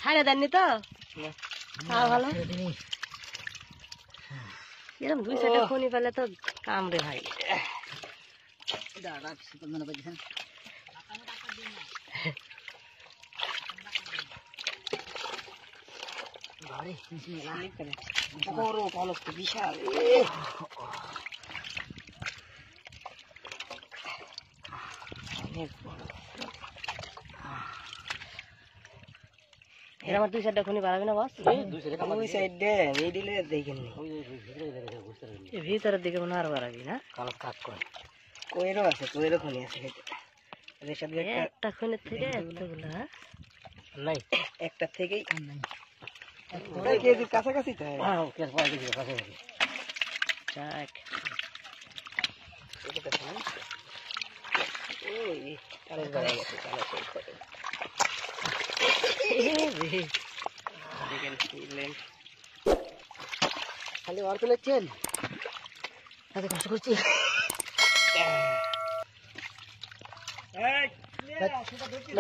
ছাড়ে দেননি তো ভালো এরকম 2-4টা খনি পেলে তো কামড়ে ভাই বিশাল এর আমার 2-4টা খনি পালাবি না বস ওই সাইড দে এই দিলে দেখেন ভিতরের দিকে মনে আর পারাবি না কালো কাক করে কইরও আছে কইরও খনি আছে একটা খনির থেকে এতগুলা নাই একটা থেকেই নাই কেজি কাছাকাছি তো হ্যাঁ কেজি কাছাকাছি চাক এটা দেখেন ওই কালো গাড়ি আছে কালো করে দেখেন লেন খালি আর পেলেছেন আজ কষ্ট করছি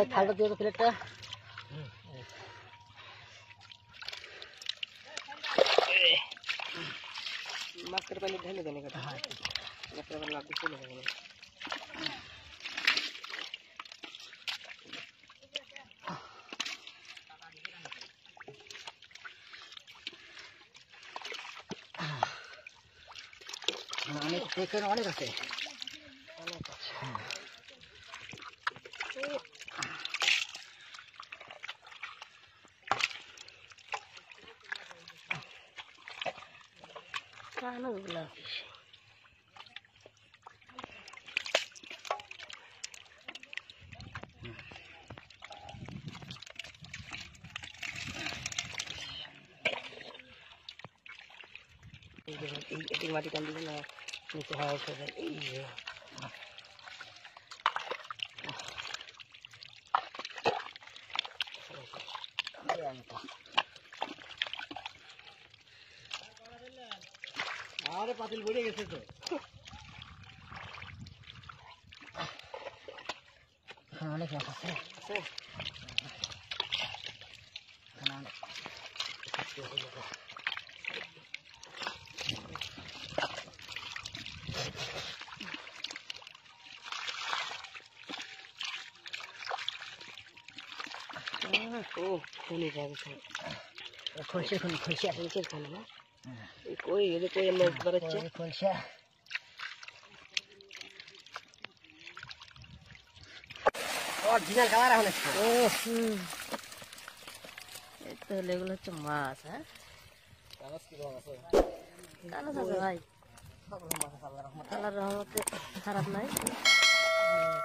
এই থালটা দিয়ে প্লেটটা মাছের পানি ঢেলে দেন এটা হ্যাঁ মাছের পানি লাগবে চলে যাবে অনেক দেখেন অনেক আছে অনেকগুলো এই মাটি টান দিবে না নিচে হাওয়া এসে যায় এই যে আরে পাতিল বেড়ে গেছে তো অনেক মাছ আছে ও খনি যাবে খলসে খনি খলসে আছে খনি না কই এদের কই মাছ ধরছে খলসা অরিজিনাল কালার হলে ও এই তো এগুলো হচ্ছে মাছ হ্যাঁ মাছ কি রকম আছে কালো আছে ভাই আল্লাহর রহমতে খারাপ নাই